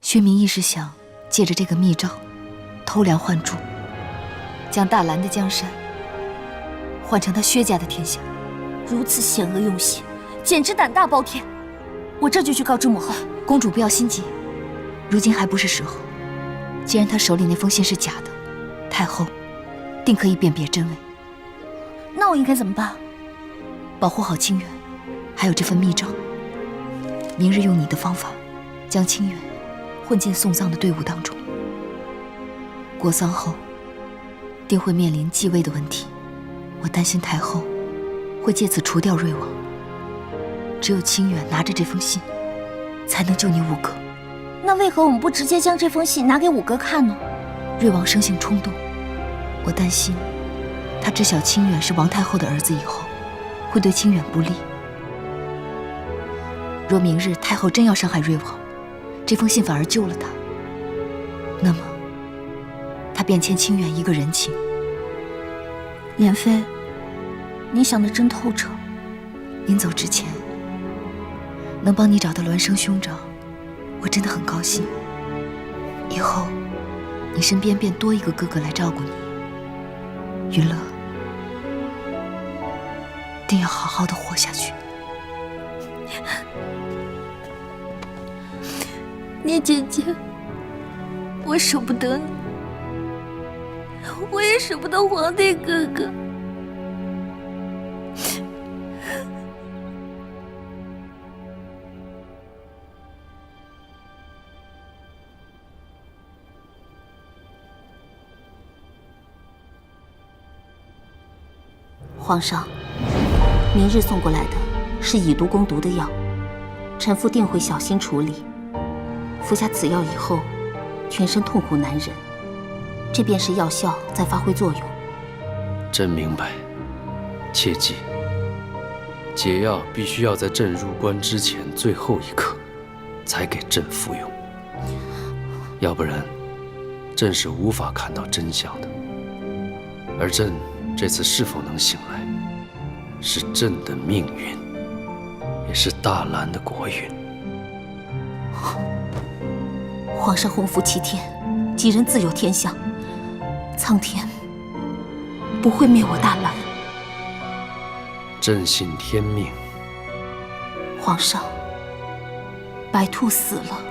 薛明一是想借着这个密诏，偷梁换柱，将大兰的江山换成他薛家的天下。如此险恶用心，简直胆大包天！我这就去告知母后。公主不要心急，如今还不是时候。既然他手里那封信是假的，太后定可以辨别真伪。那我应该怎么办？保护好清远，还有这份密诏。明日用你的方法，将清远混进送葬的队伍当中。过丧后，定会面临继位的问题。我担心太后会借此除掉瑞王。只有清远拿着这封信，才能救你五哥。那为何我们不直接将这封信拿给五哥看呢？瑞王生性冲动，我担心他知晓清远是王太后的儿子以后，会对清远不利。若明日太后真要伤害瑞王，这封信反而救了他，那么他便欠清远一个人情。莲妃，你想得真透彻。临走之前，能帮你找到孪生兄长，我真的很高兴。以后你身边便多一个哥哥来照顾你。云乐，定要好好的活下去。聂姐姐，我舍不得你，我也舍不得皇帝哥哥。皇上，明日送过来的是以毒攻毒的药，臣妇定会小心处理。服下此药以后，全身痛苦难忍，这便是药效在发挥作用。朕明白，切记，解药必须要在朕入关之前最后一刻才给朕服用，要不然朕是无法看到真相的。而朕这次是否能醒来，是朕的命运，也是大兰的国运。皇上洪福齐天，吉人自有天相，苍天不会灭我大兰。朕信天命。皇上，白兔死了，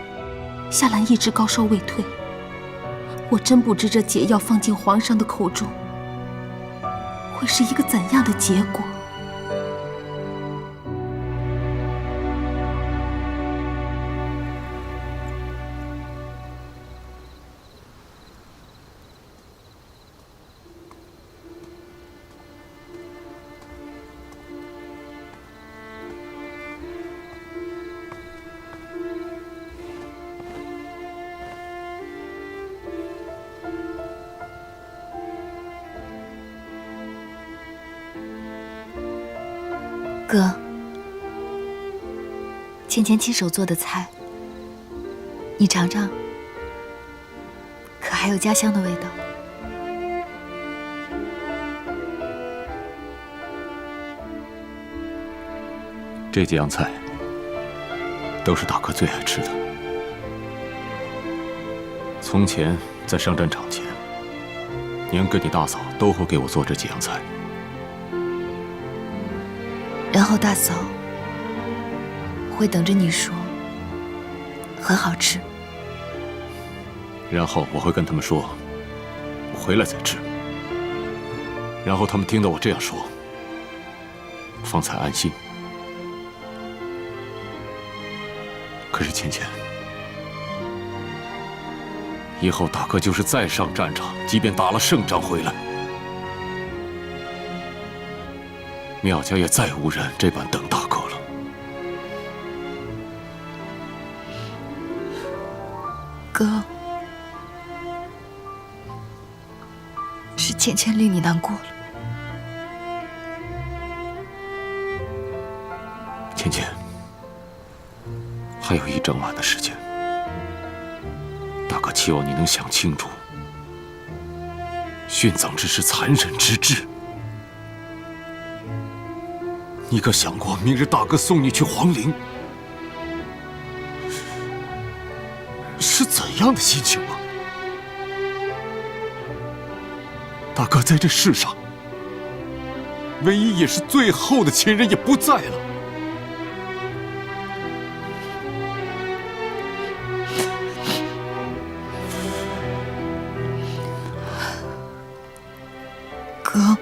夏兰一直高烧未退，我真不知这解药放进皇上的口中，会是一个怎样的结果？哥，芊芊亲手做的菜，你尝尝，可还有家乡的味道？这几样菜都是大哥最爱吃的。从前在上战场前，娘跟你大嫂都会给我做这几样菜。然后大嫂会等着你说很好吃，然后我会跟他们说我回来再吃，然后他们听到我这样说，方才安心。可是芊芊，以后大哥就是再上战场，即便打了胜仗回来，妙家也再无人这般等大哥了。哥，是芊芊令你难过了。芊芊，还有一整晚的时间，大哥期望你能想清楚，殉葬之事残忍之至。你可想过，明日大哥送你去皇陵，是是怎样的心情吗？大哥在这世上，唯一也是最后的亲人也不在了。哥，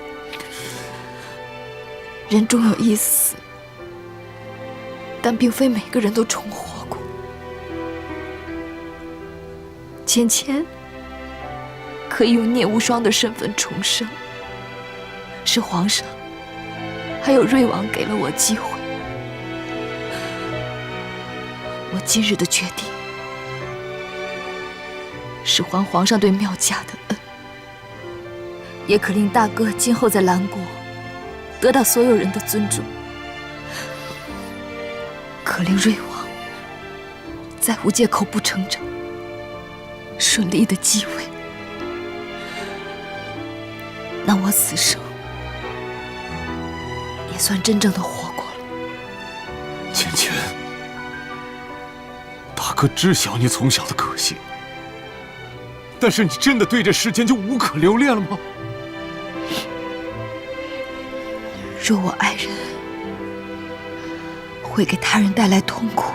人终有一死，但并非每个人都重活过。芊芊可以用聂无双的身份重生，是皇上还有瑞王给了我机会。我今日的决定，是还皇上对妙家的恩，也可令大哥今后在兰国得到所有人的尊重，可令瑞王在无借口不成长，顺利的继位。那我此生也算真正的活过了。芊芊，大哥知晓你从小的可惜，但是你真的对这世间就无可留恋了吗？若我爱人会给他人带来痛苦，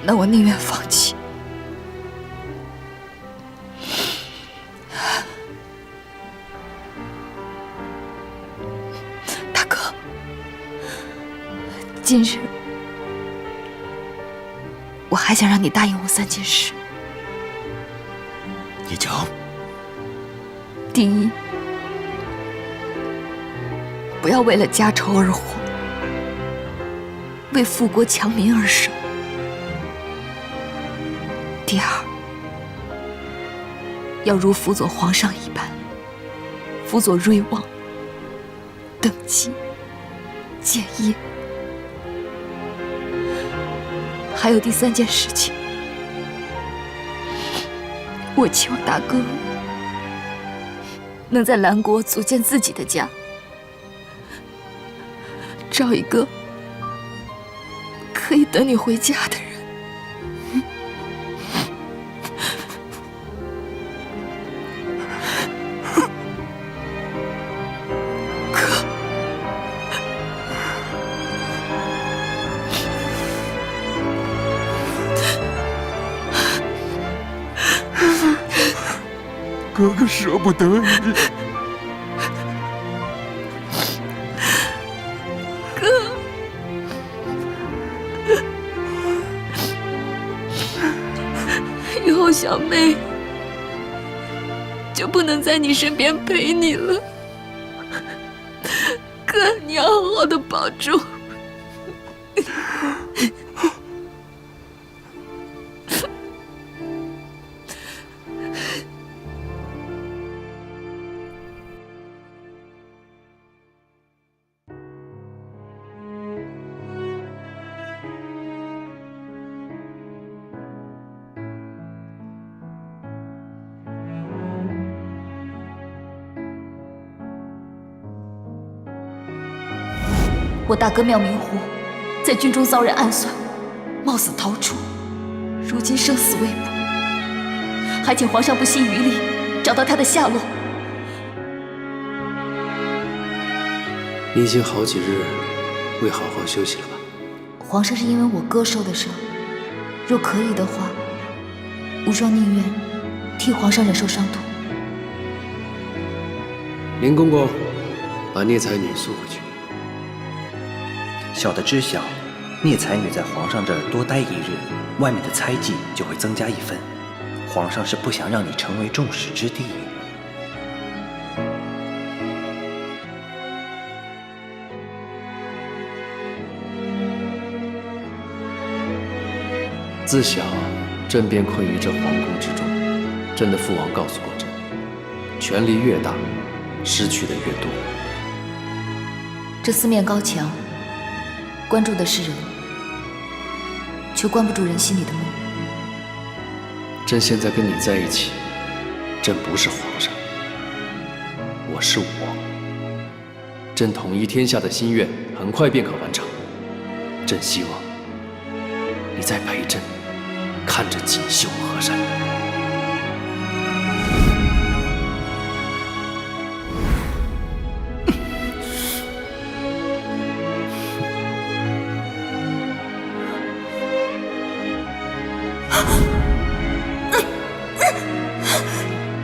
那我宁愿放弃。大哥，今日我还想让你答应我3件事。你讲。第一，不要为了家仇而活，为富国强民而生。第二，要如辅佐皇上一般，辅佐瑞王登基建业。还有第3件事情，我期望大哥能在兰国组建自己的家，找一个可以等你回家的人。哥哥舍不得你。以后小妹就不能在你身边陪你了，哥，你要好好的保重。我大哥妙明湖在军中遭人暗算，冒死逃出，如今生死未卜，还请皇上不惜余力找到他的下落。你已经好几日未好好休息了吧？皇上是因为我哥受的伤，若可以的话，无双宁愿替皇上忍受伤痛。林公公，把聂才女送回去。小的知晓，聂才女在皇上这儿多待1日，外面的猜忌就会增加1分。皇上是不想让你成为众矢之的。自小朕便困于这皇宫之中，朕的父王告诉过朕，权力越大，失去的越多。这4面高墙，关注的是人，却关不住人心里的梦。朕现在跟你在一起，朕不是皇上，我是我。朕统一天下的心愿很快便可完成。朕希望你再陪朕看看着锦绣河山。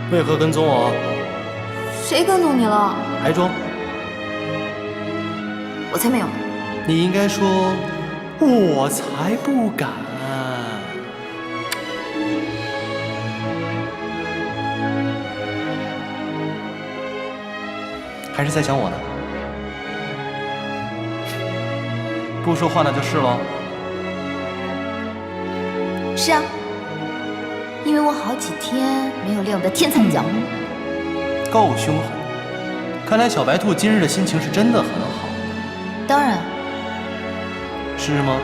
为何跟踪我？谁跟踪你了？白庄，我才没有。你应该说，我才不敢。还是在想我呢？不说话那就是喽。是啊，因为我好几天没有练我的天残脚。够凶狠！看来小白兔今日的心情是真的很好。当然，是吗？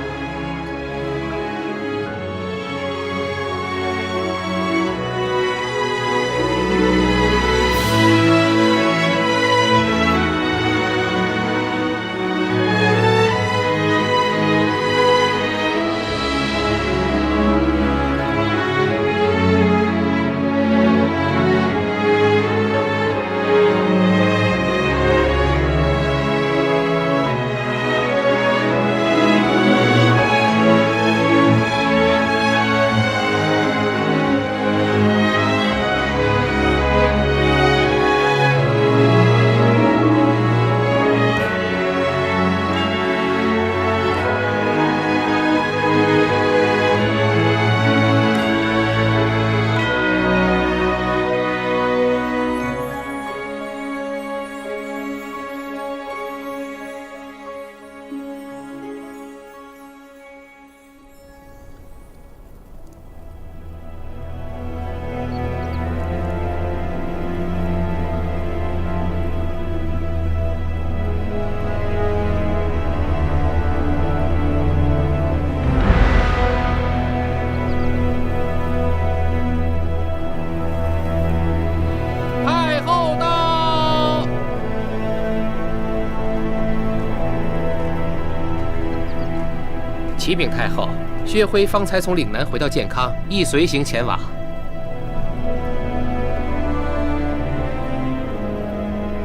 启禀太后，薛辉方才从岭南回到健康，亦随行前往。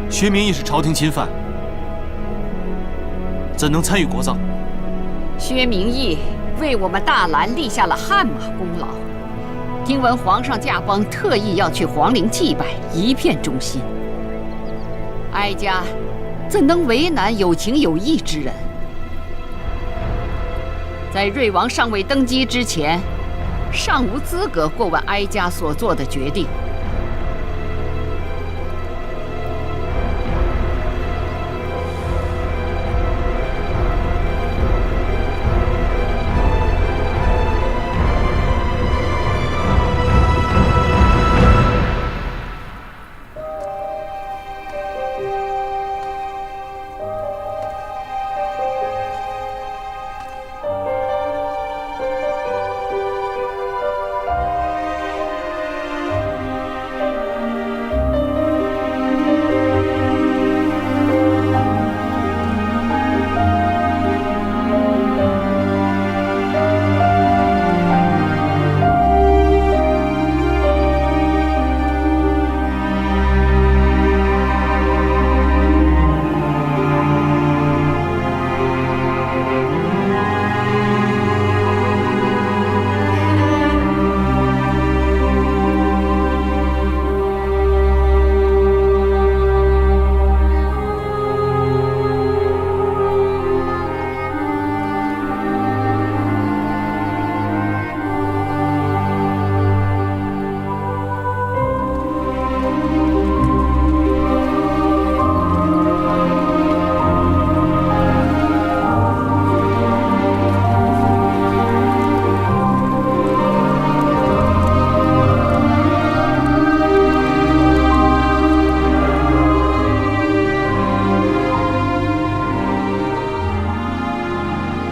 薛明义是朝廷钦犯，怎能参与国葬？薛明义为我们大兰立下了汗马功劳。听闻皇上驾崩，特意要去皇陵祭拜，一片忠心。哀家怎能为难有情有义之人？在瑞王尚未登基之前，尚无资格过问哀家所做的决定。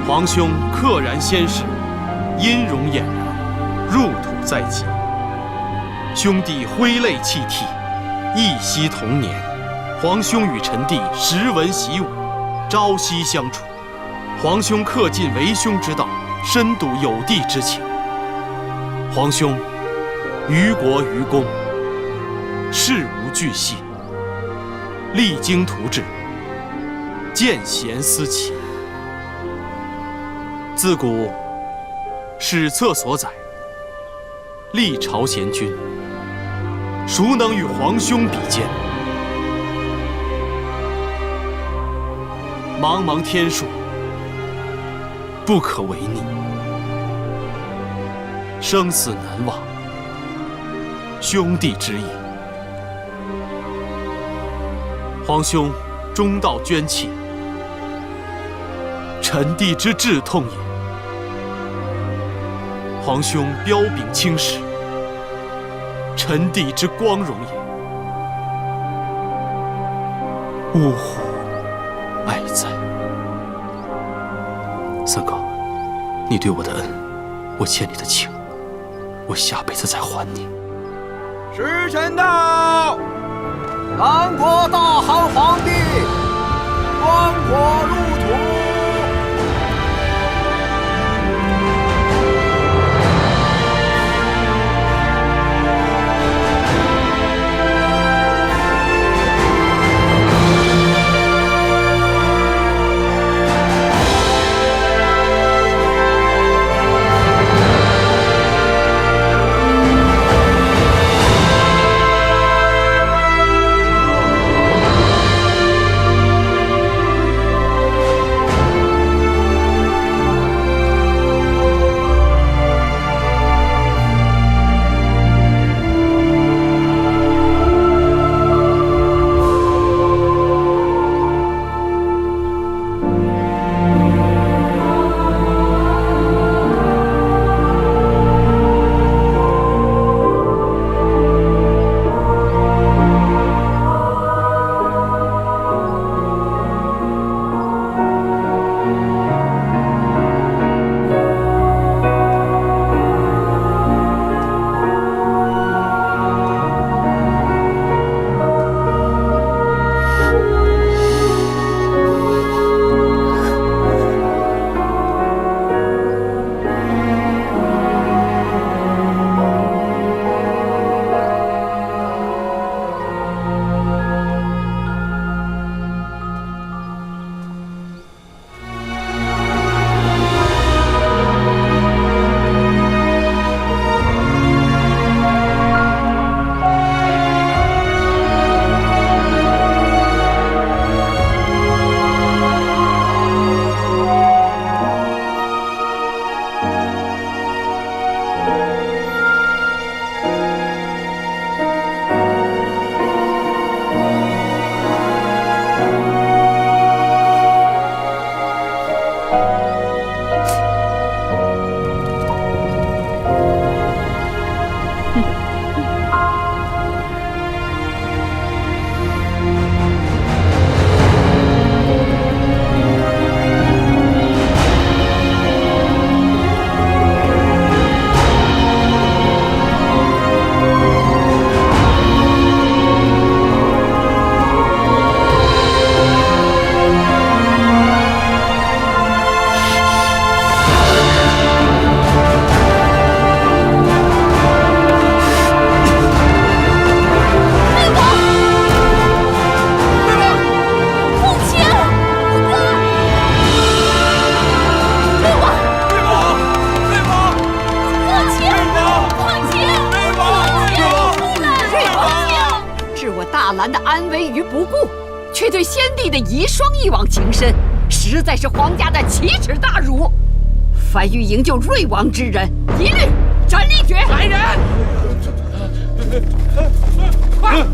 皇兄溘然仙逝，音容俨然，入土在即。兄弟挥泪泣涕，忆昔童年。皇兄与臣弟时闻习武，朝夕相处。皇兄恪尽为兄之道，深笃有弟之情。皇兄，于国于公，事无巨细，励精图治，见贤思齐。自古史册所载，历朝贤君，孰能与皇兄比肩？茫茫天数，不可违逆，生死难忘，兄弟之义。皇兄中道捐弃，臣弟之志痛也。皇兄彪炳青史，臣弟之光荣也。呜呼，哀哉！三哥，你对我的恩，我欠你的情，我下辈子再还你。时辰到，南国大汗皇帝棺椁入土。大兰的安危于不顾，却对先帝的遗孀一往情深，实在是皇家的奇耻大辱。凡欲营救瑞王之人，一律斩立决。来人！快！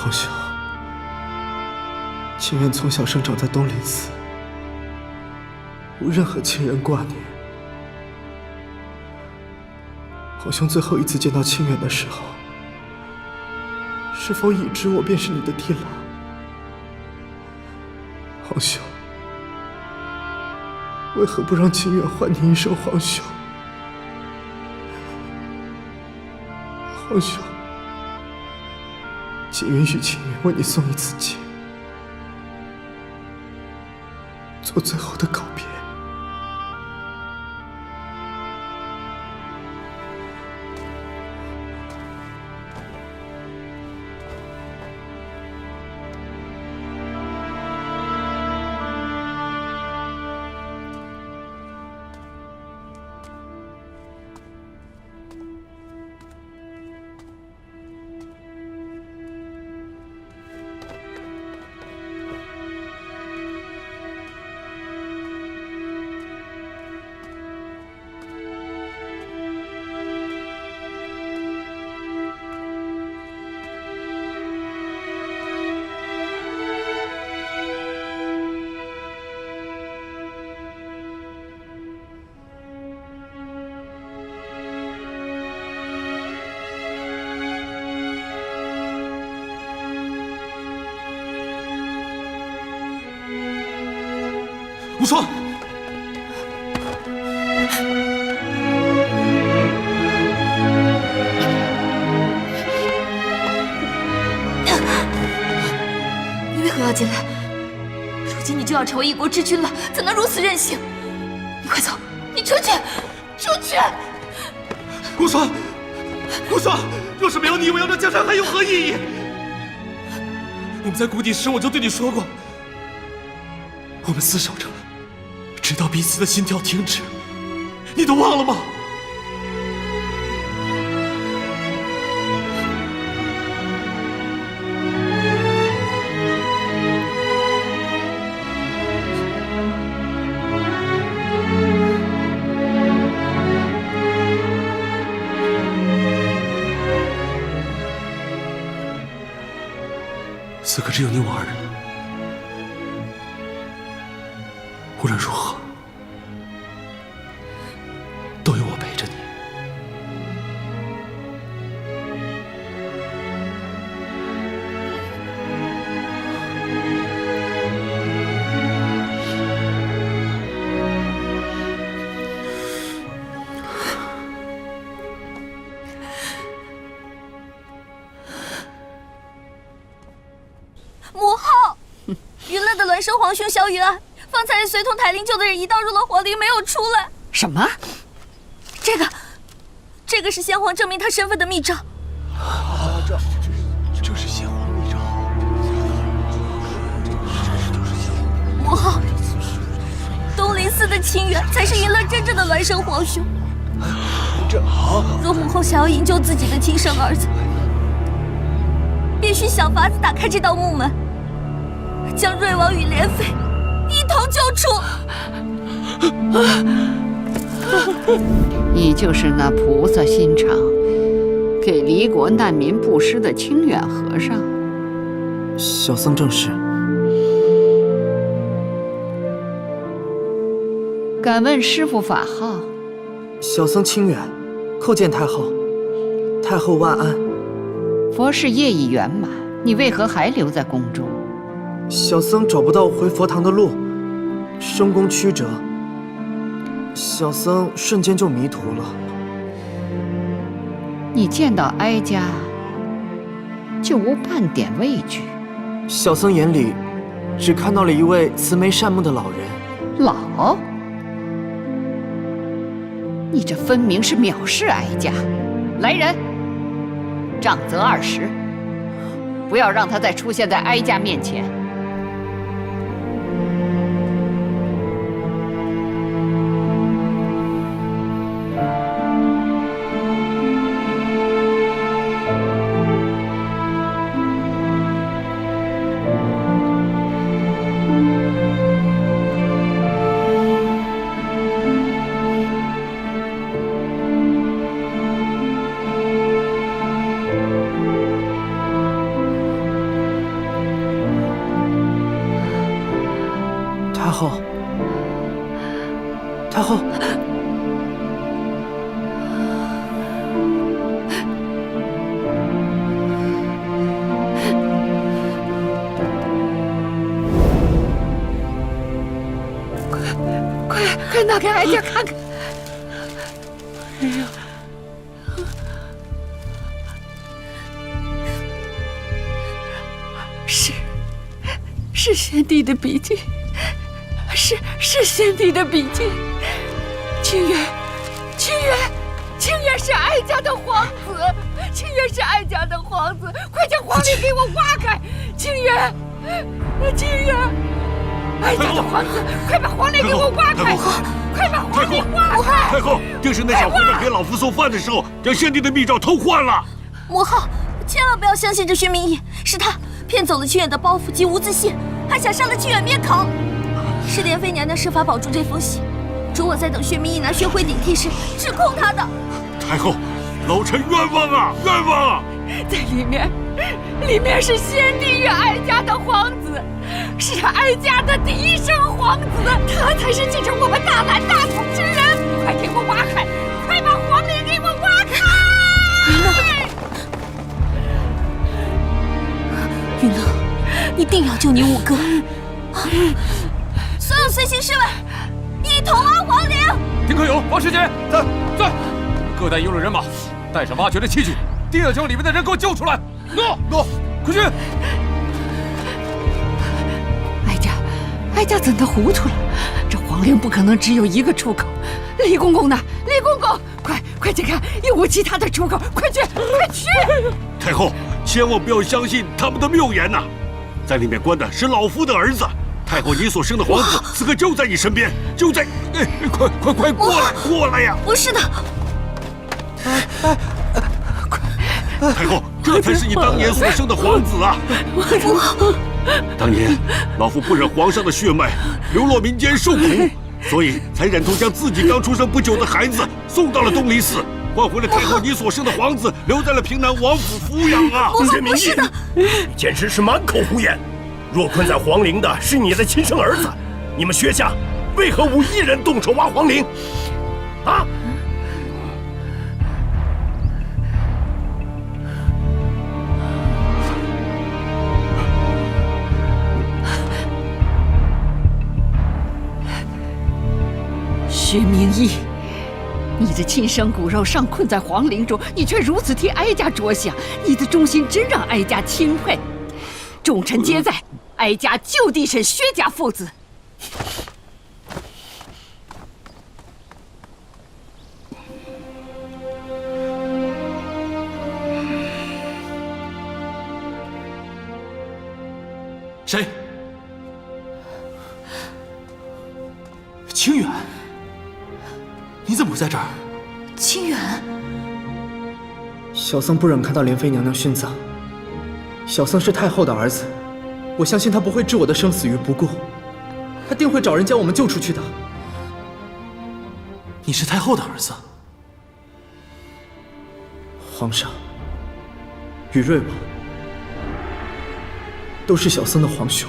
皇兄，清源从小生长在东林寺，无任何亲人挂念。皇兄最后一次见到清源的时候，是否已知我便是你的弟郎？皇兄，为何不让清源唤你一声皇兄？皇兄，请允许清源为你送一次剑，做最后的告别。无双，你为何要进来？如今你就要成为一国之君了，怎能如此任性？你快走，你出去，出去！无双，无双，若是没有你，我要这江山还有何意义？我们在谷底时，我就对你说过，我们厮守着，直到彼此的心跳停止，你都忘了吗？此刻只有你我二人，无论如何，都有我陪着你。母后，娱乐的孪生皇兄萧云安，方才随同台灵柩的人一道入了皇陵，没有出来。什么？这个是先皇证明他身份的密诏。这是先皇密诏。母后，东林寺的清源才是娱乐真正的孪生皇兄。若母后想要营救自己的亲生儿子，必须想法子打开这道木门，将瑞王与莲妃一同救出。你就是那菩萨心肠，给离国难民布施的清远和尚。小僧正是。敢问师父法号？小僧清远，叩见太后。太后万安。佛事业已圆满，你为何还留在宫中？小僧找不到回佛堂的路，深宫曲折，小僧瞬间就迷途了。你见到哀家就无半点畏惧？小僧眼里只看到了一位慈眉善目的老人。老？你这分明是藐视哀家！来人，杖责20，不要让他再出现在哀家面前。后，太后。快拿给哀家看看！哎呀，是先帝的笔迹，是先帝的笔迹。清源是哀家的皇子，清源是哀家的皇子，快将皇陵给我挖开！清源，哀家的皇子，快把皇陵给我挖开！快把皇陵挖开！太后，定是那小混蛋给老夫送饭的时候，将先帝的密诏偷换了。母后，千万不要相信这薛明义，是他骗走了清远的包袱及无字信，还想杀了清远灭口。是莲妃娘娘设法保住这封信，主我在等薛明义拿薛徽顶替时指控他的。太后，老臣冤枉啊，冤枉啊！在里面是先帝与哀家的皇子，是哀家的第一生皇子，他才是继承我们大兰大统之人。快给我挖开！快把皇陵给我挖开！云乐，一定要救你五哥！所有随行侍卫，一同挖皇陵！丁克勇、王世杰，在，各带1路人马，带上挖掘的器具，一定要将里面的人给我救出来！诺，快去！哀家怎的糊涂了？这皇陵不可能只有一个出口。李公公呢？李公公，快去看，有无其他的出口？快去！太后，千万不要相信他们的谬言呐！在里面关的是老夫的儿子。太后，你所生的皇子此刻就在你身边，就在，快过来呀！不是的，太后，这才是你当年所生的皇子啊！当年老夫不忍皇上的血脉流落民间受苦，所以才忍痛将自己刚出生不久的孩子送到了东林寺，换回了太后你所生的皇子，留在了平南王府抚养啊！薛明义，你简直是满口胡言！若困在皇陵的是你的亲生儿子，你们薛家为何无一人动手挖皇陵？啊！薛明义，你的亲生骨肉尚困在皇陵中，你却如此替哀家着想，你的忠心真让哀家钦佩。众臣皆在，哀家就地审薛家父子。谁？清远。你怎么会在这儿？清远，小僧不忍看到莲妃娘娘殉葬。小僧是太后的儿子，我相信他不会置我的生死于不顾，他定会找人将我们救出去的。你是太后的儿子？皇上，宇瑞王都是小僧的皇兄。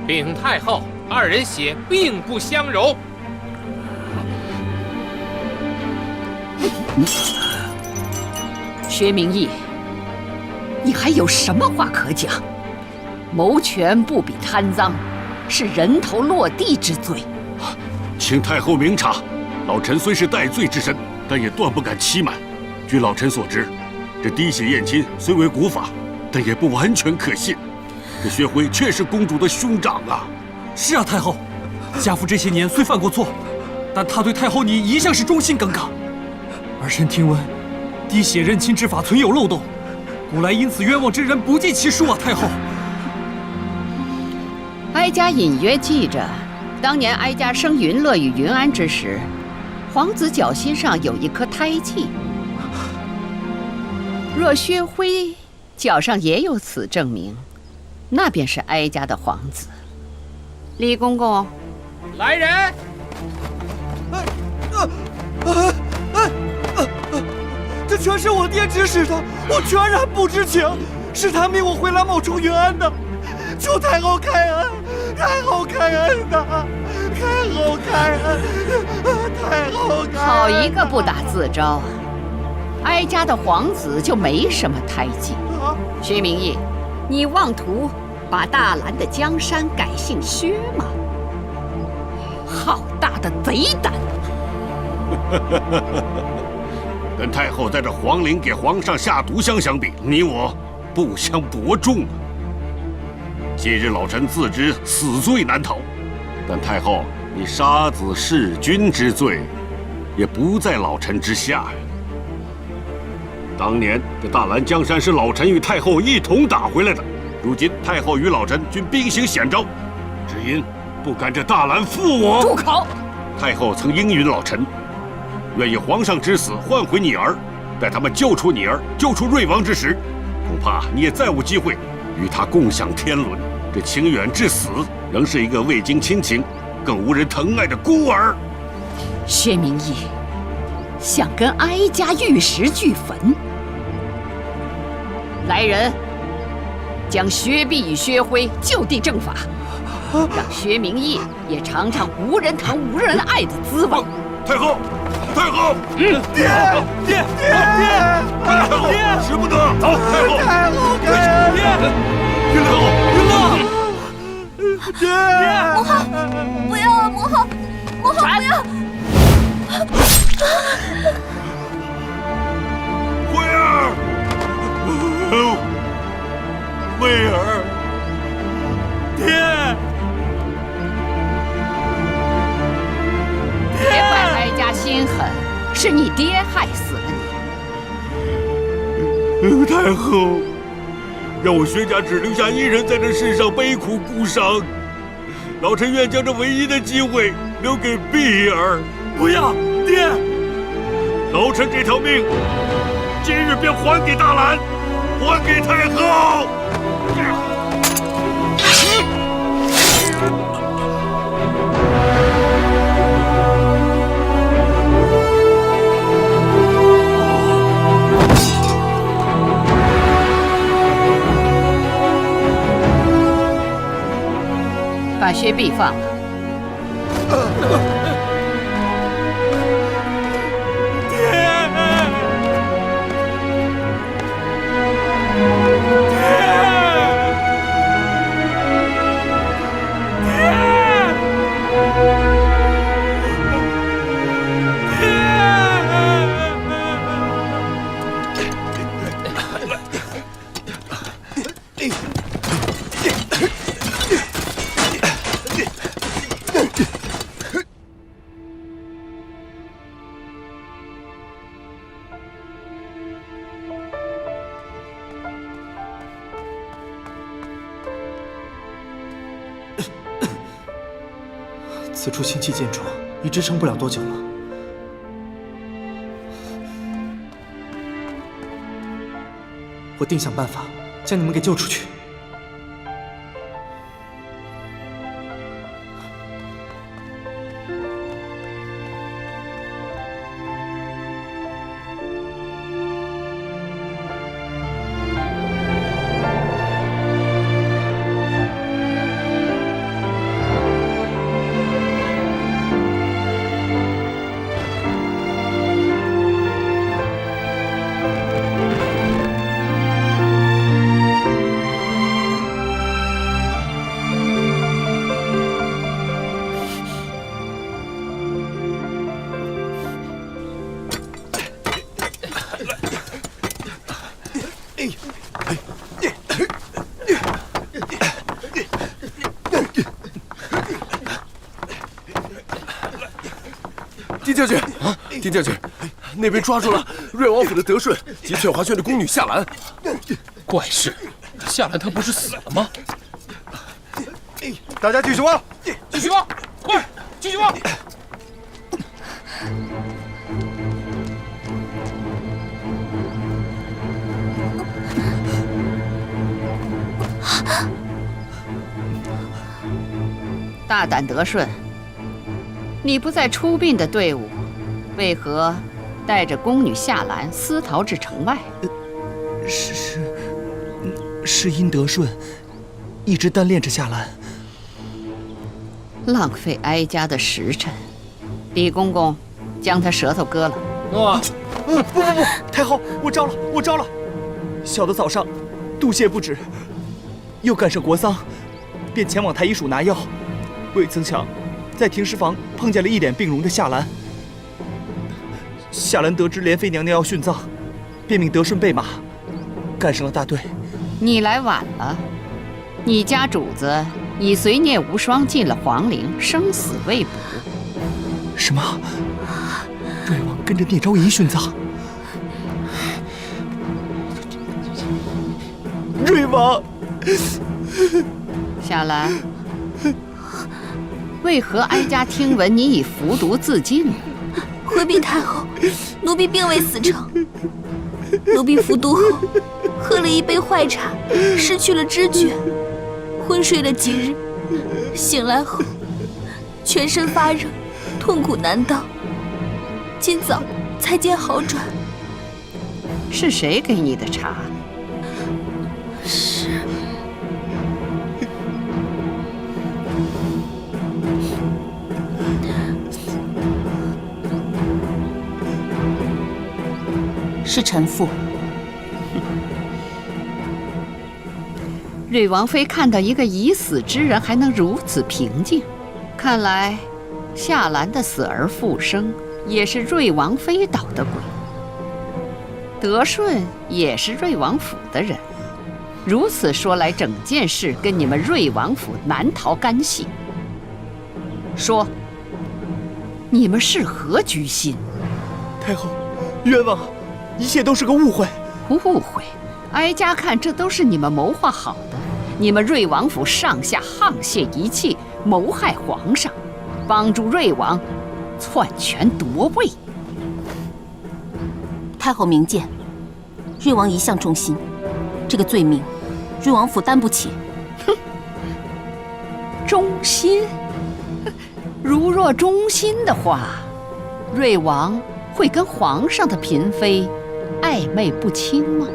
禀太后，二人血并不相容。薛明义，你还有什么话可讲？谋权不比贪赃，是人头落地之罪。请太后明察，老臣虽是戴罪之身，但也断不敢欺瞒。据老臣所知，这滴血验亲虽为古法，但也不完全可信。这薛辉确是公主的兄长啊！是啊，太后，家父这些年虽犯过错，但他对太后你一向是忠心耿耿。儿臣听闻，滴血认亲之法存有漏洞，古来因此冤枉之人不计其数啊，太后。哀家隐约记着，当年哀家生云乐与云安之时，皇子脚心上有一颗胎记。若薛辉脚上也有此证明，那便是哀家的皇子。李公公，来人！这全是我爹指使的，我全然不知情，是他命我回来冒充云安的。求太后开恩，太后开恩呐！太后开恩，太后开恩！好一个不打自招啊！哀家的皇子就没什么胎记。薛明义，你妄图把大兰的江山改姓薛吗？好大的贼胆！跟太后在这皇陵给皇上下毒香相比，你我不相伯仲啊！今日老臣自知死罪难逃，但太后你杀子弑君之罪，也不在老臣之下呀。当年这大兰江山是老臣与太后一同打回来的，如今太后与老臣均兵行险招，只因不甘这大兰负我。住口！太后曾应允老臣，愿以皇上之死换回你儿，待他们救出你儿、救出瑞王之时，恐怕你也再无机会与他共享天伦。这清远至死，仍是一个未经亲情、更无人疼爱的孤儿。薛明义想跟哀家玉石俱焚。来人，将薛弼与薛辉就地正法，让薛明义也尝尝无人疼无人爱的滋味。太后，太后，爹，使不得，走，太后，太后开恩！云太后，爹，母后，不要啊，母后，母后不要！辉儿，媚儿，爹，别怪哀家心狠，是你爹害死了你。太后，让我薛家只留下一人在这世上悲苦孤伤，老臣愿将这唯一的机会留给碧儿。不要，爹！老臣这条命，今日便还给大兰，还给太后。把薛弼放了。此处清气渐浊，已支撑不了多久了。我定想办法将你们给救出去。将军，丁将军，那边抓住了瑞王府的德顺及翠华轩的宫女夏兰。怪事，夏兰她不是死了吗？大家继续挖，继续挖，快，继续挖！大胆德顺，你不在出殡的队伍，为何带着宫女夏兰私逃至城外？是因德顺一直单恋着夏兰，浪费哀家的时辰。李公公，将他舌头割了。诺。不，太后，我招了。小的早上肚泻不止，又赶上国丧，便前往太医署拿药。未曾想，在停尸房碰见了一脸病容的夏兰。夏兰得知莲妃娘娘要殉葬，便命德顺备马，赶上了大队。你来晚了，你家主子已随聂无双进了皇陵，生死未卜。什么？瑞王跟着聂昭仪殉葬？瑞王，夏兰，为何哀家听闻你已服毒自尽了？回禀太后，奴婢并未死成。奴婢服毒后，喝了一杯坏茶，失去了知觉，昏睡了几日，醒来后全身发热，痛苦难当。今早才见好转。是谁给你的茶？是臣妇。瑞王妃看到一个已死之人还能如此平静，看来夏兰的死而复生也是瑞王妃捣的鬼。德顺也是瑞王府的人，如此说来，整件事跟你们瑞王府难逃干系。说，你们是何居心？太后，冤枉！一切都是个误会。误会？哀家看这都是你们谋划好的。你们瑞王府上下沆瀣一气，谋害皇上，帮助瑞王篡权夺位。太后明鉴，瑞王一向忠心，这个罪名，瑞王府担不起。哼，忠心？如若忠心的话，瑞王会跟皇上的嫔妃暧昧不清吗？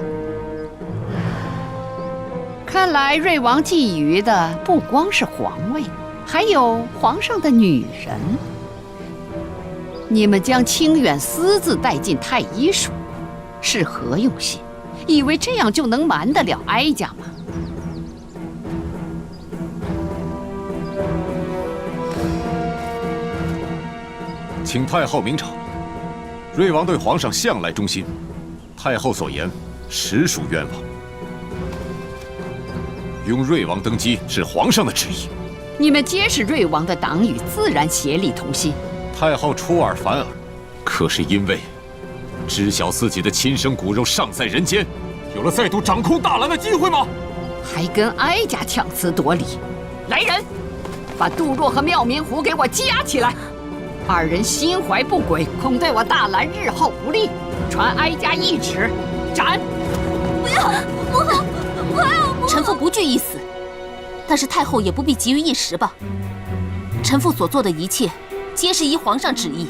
看来瑞王觊觎的不光是皇位，还有皇上的女人。你们将清远私自带进太医署，是何用心？以为这样就能瞒得了哀家吗？请太后明察。瑞王对皇上向来忠心，太后所言实属冤枉。拥瑞王登基是皇上的旨意，你们皆是瑞王的党羽，自然协力同心。太后出尔反尔，可是因为知晓自己的亲生骨肉尚在人间，有了再度掌控大兰的机会吗？还跟哀家强词夺理！来人，把杜若和妙明湖给我夹起来！二人心怀不轨，恐对我大兰日后无力，传哀家懿旨，斩！不要，母后，不要！臣妇不惧一死，但是太后也不必急于一时吧。臣妇所做的一切，皆是依皇上旨意。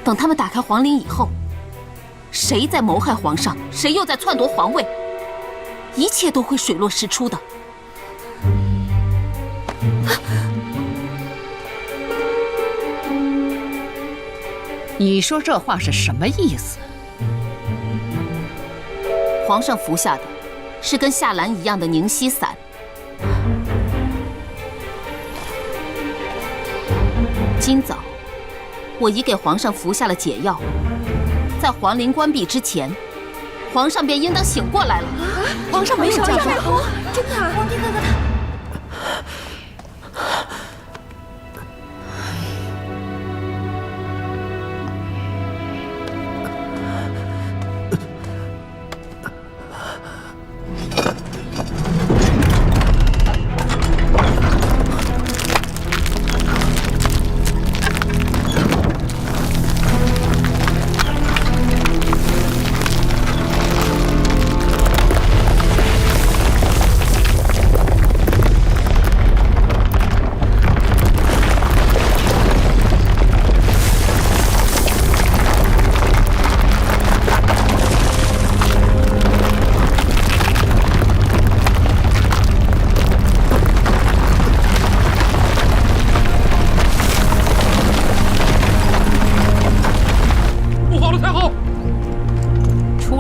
等他们打开皇陵以后，谁在谋害皇上，谁又在篡夺皇位，一切都会水落石出的。你说这话是什么意思？皇上服下的是跟夏兰一样的宁息散。今早，我已给皇上服下了解药，在皇陵关闭之前，皇上便应当醒过来了。皇上没有这样说，真的，皇帝哥哥他。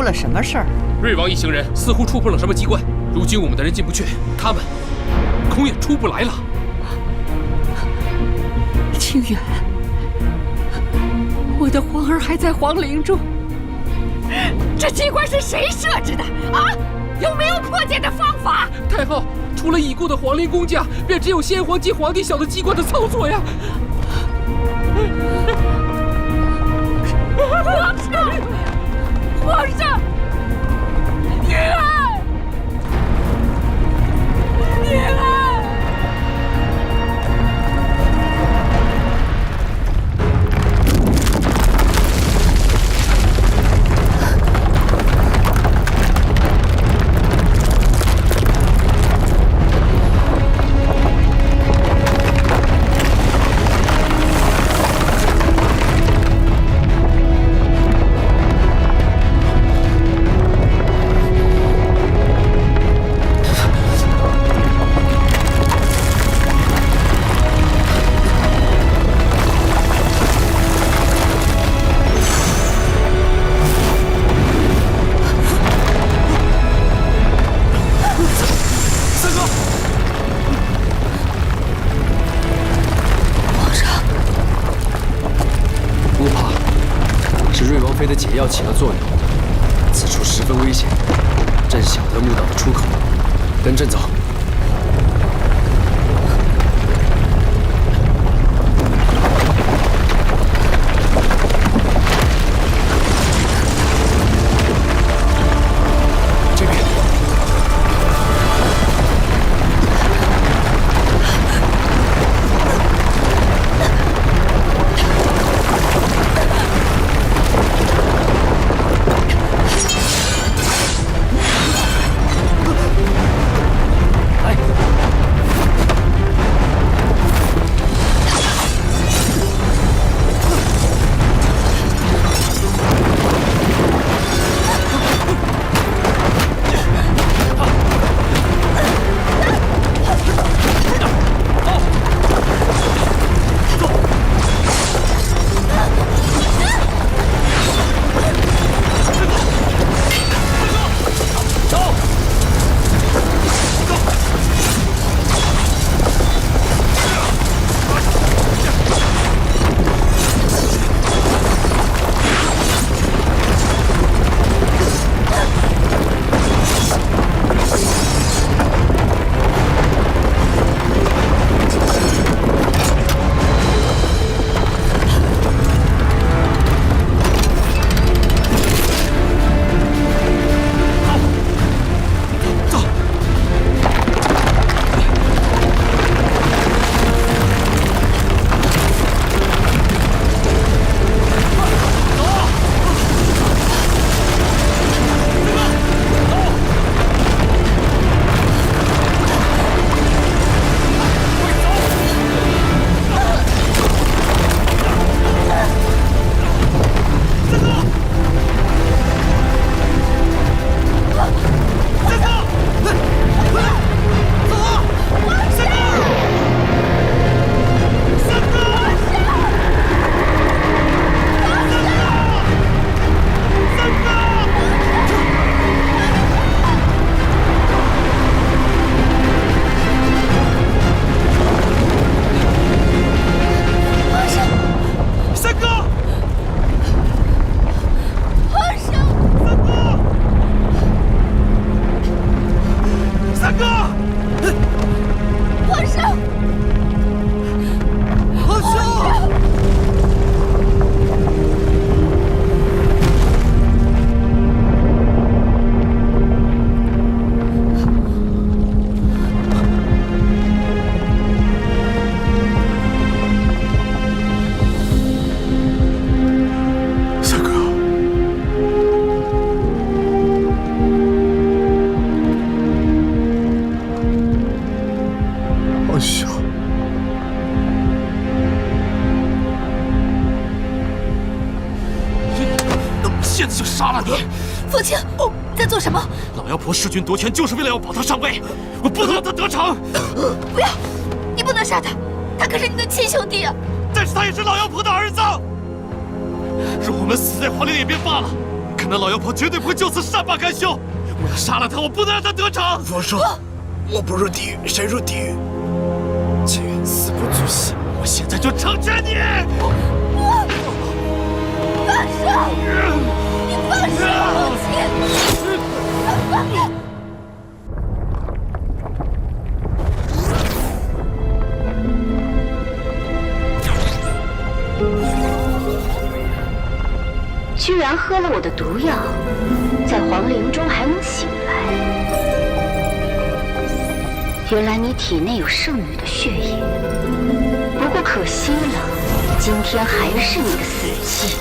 了什么事儿？瑞王一行人似乎触碰了什么机关，如今我们的人进不去，他们恐也出不来了。清远，我的皇儿还在皇陵中，这机关是谁设置的啊？有没有破解的方法？太后，除了已故的皇陵工匠，便只有先皇及皇帝晓得机关的操作呀。皇上，皇上，宁儿，宁儿。解药起了作用，此处十分危险，朕晓得墓道的出口，跟朕走。这边。现在就杀了你！父亲，在做什么？老妖婆弑君夺权，就是为了要保他上位，我不能让他得逞！不要，你不能杀他，他可是你的亲兄弟啊！但是他也是老妖婆的儿子。若我们死在皇陵也便罢了，可那老妖婆绝对不会就此善罢甘休。我要杀了他，我不能让他得逞。皇上，我不入地狱谁入地狱？既然死不足惜，我现在就成全你！放手！你放手，父亲！放手！居然喝了我的毒药，在皇陵中还能醒来。原来你体内有圣女的血液，不过可惜了，今天还是你的死期。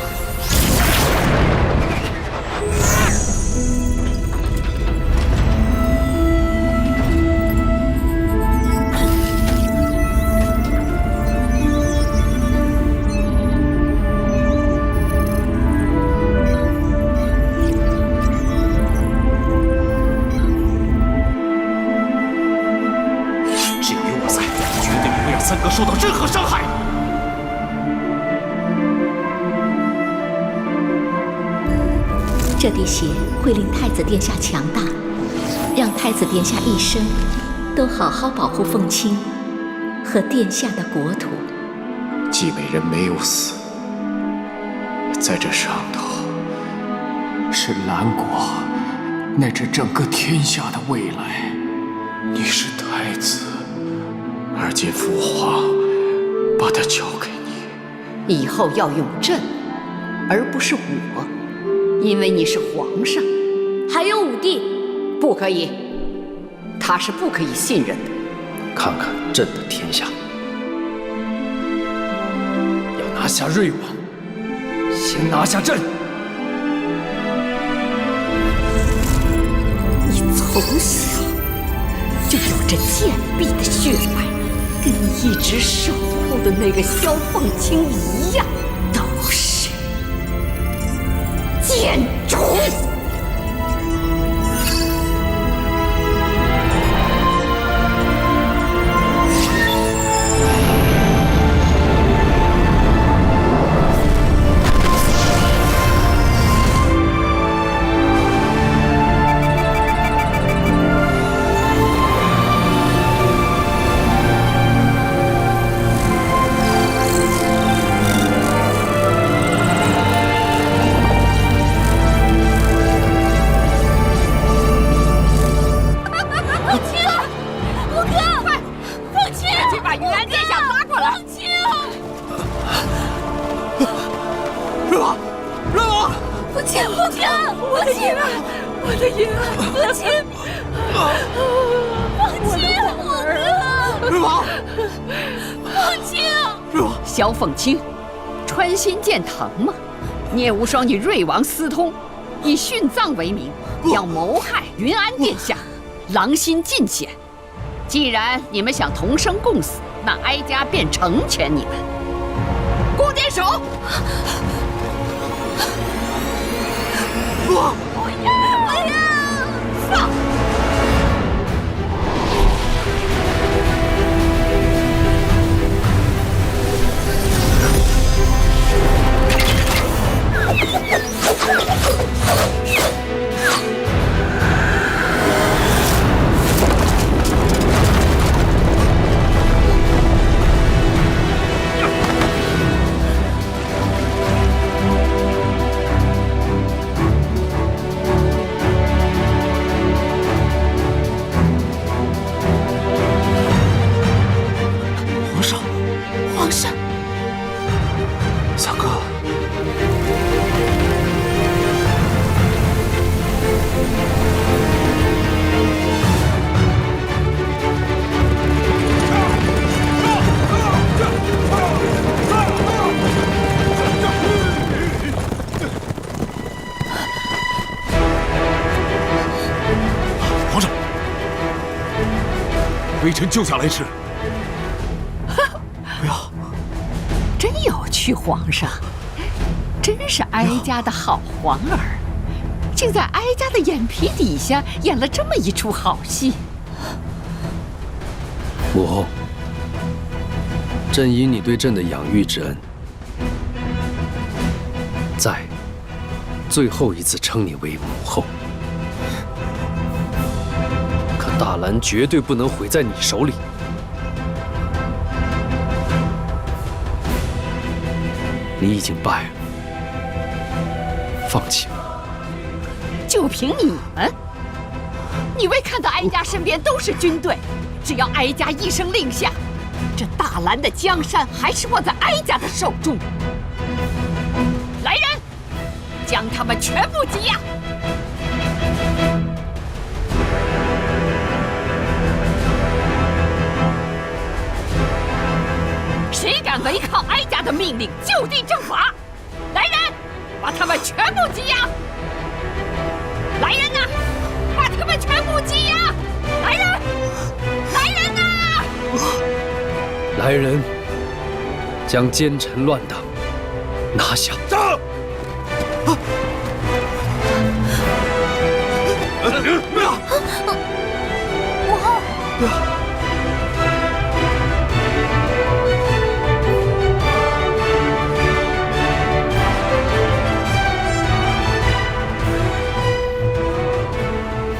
三哥受到任何伤害。这滴血会令太子殿下强大，让太子殿下一生都好好保护凤卿和殿下的国土。季美人没有死，在这上头是兰国乃至整个天下的未来。你是太子，而今父皇把它交给你，以后要用朕，而不是我，因为你是皇上。还有武帝，不可以，他是不可以信任的。看看朕的天下，要拿下瑞王，先拿下朕。你从小就有着贱婢的血脉，跟你一直守护的那个萧凤卿一样，都是贱种。萧凤卿，穿心剑疼吗？聂无双与瑞王私通，以殉葬为名，要谋害云安殿下，狼心尽显。既然你们想同生共死，那哀家便成全你们。弓箭手！不要！放！皇上，三哥。皇上，微臣救下来迟。不要！真有趣，皇上，真是哀家的好皇儿，竟在哀家的眼皮底下演了这么一出好戏。母后，朕以你对朕的养育之恩，最后一次称你为母后。可大兰绝对不能毁在你手里。你已经败了，放弃吧。就凭你们，你未看到哀家身边都是军队，只要哀家一声令下，这大兰的江山还是握在哀家的手中。来人，将他们全部羁押！谁敢违抗哀家的命令，就地正法！来人，把他们全部羁押！来人呐，把他们全部羁押！来人，来人呐！来人，将奸臣乱党拿下！上！母后，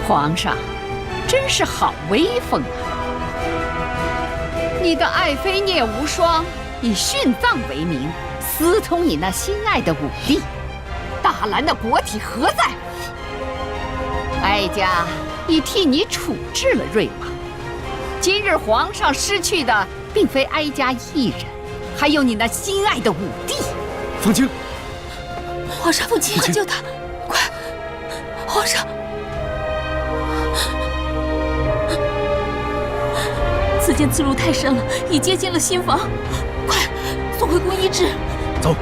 皇上，真是好威风啊！你的爱妃聂无双以殉葬为名，私通你那心爱的武帝，大兰的国体何在？哀家已替你处置了瑞王。今日皇上失去的并非哀家一人，还有你那心爱的武帝。凤青，皇上，凤青，救他！快，皇上！此剑刺入太深了，已接近了心房，快送回宫医治。走。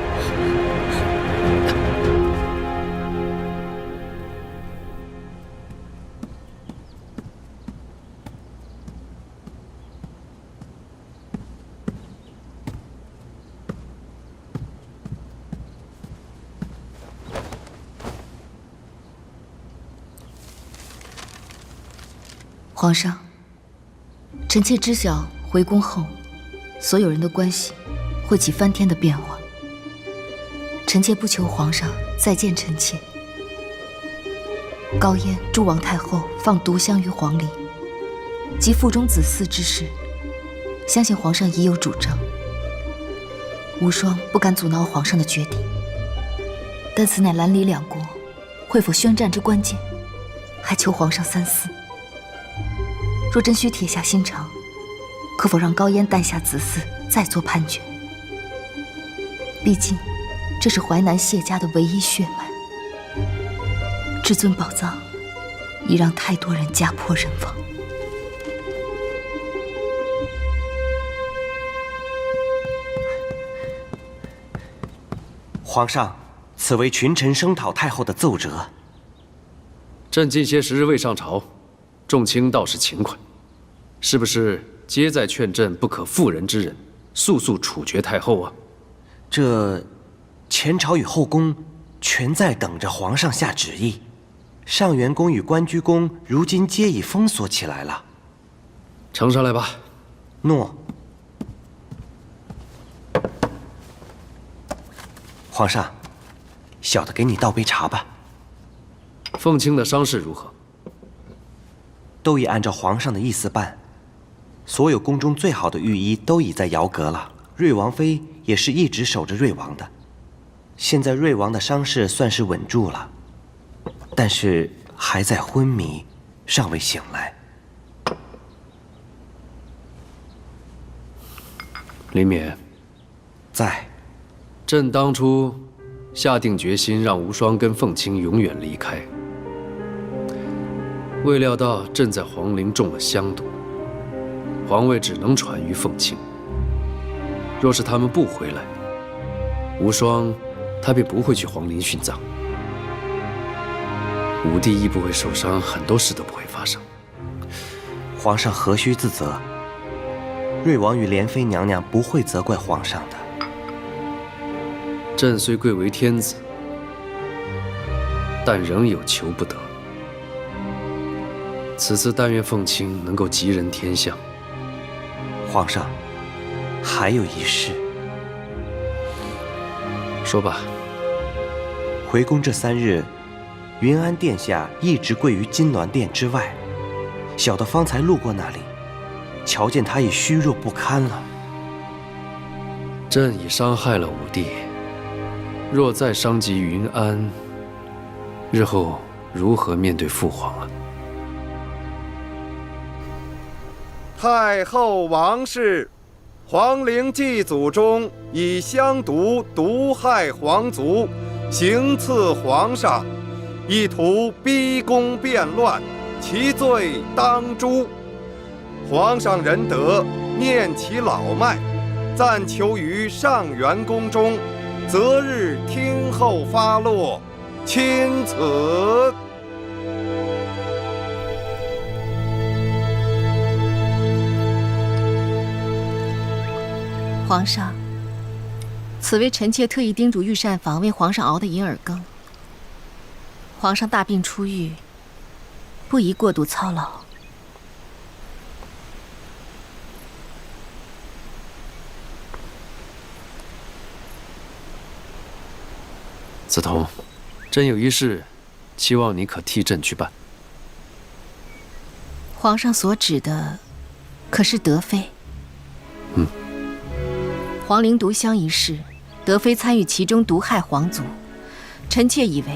皇上，臣妾知晓回宫后，所有人的关系会起翻天的变化。臣妾不求皇上再见臣妾。高燕助王太后放毒香于皇陵，及腹中子嗣之事，相信皇上已有主张。无双不敢阻挠皇上的决定，但此乃蓝李两国会否宣战之关键，还求皇上三思。若真需铁下心肠，可否让高燕诞下子嗣，再做判决？毕竟，这是淮南谢家的唯一血脉，至尊宝藏已让太多人家破人亡。皇上，此为群臣声讨太后的奏折。朕近些时日未上朝，众卿倒是勤快，是不是皆在劝朕不可妇人之仁，速速处决太后啊？这前朝与后宫全在等着皇上下旨意，上元宫与关雎宫如今皆已封锁起来了。呈上来吧。诺。皇上，小的给你倒杯茶吧。凤青的伤势如何？都已按照皇上的意思办，所有宫中最好的御医都已在瑶阁了。瑞王妃也是一直守着瑞王的，现在瑞王的伤势算是稳住了，但是还在昏迷，尚未醒来。林冕，在。朕当初下定决心让无双跟凤青永远离开，未料到朕在皇陵中了香毒，皇位只能传于凤青。若是他们不回来，无双他便不会去皇陵殉葬，武帝亦不会受伤，很多事都不会发生。皇上何须自责？瑞王与莲妃娘娘不会责怪皇上的。朕虽贵为天子，但仍有求不得。此次但愿凤青能够吉人天相。皇上，还有一事。说吧。回宫这3日，云安殿下一直跪于金銮殿之外。小的方才路过那里，瞧见他已虚弱不堪了。朕已伤害了武帝，若再伤及云安，日后如何面对父皇啊？太后王氏，皇陵祭祖中以香毒毒害皇族，行刺皇上，意图逼宫变乱，其罪当诛。皇上仁德，念其老迈，暂囚于上元宫中，择日听候发落，钦此。皇上，此为臣妾特意叮嘱御膳房为皇上熬的银耳羹。皇上大病初愈，不宜过度操劳。梓潼，朕有一事，期望你可替朕去办。皇上所指的，可是德妃？皇陵毒香一事，德妃参与其中，毒害皇族。臣妾以为，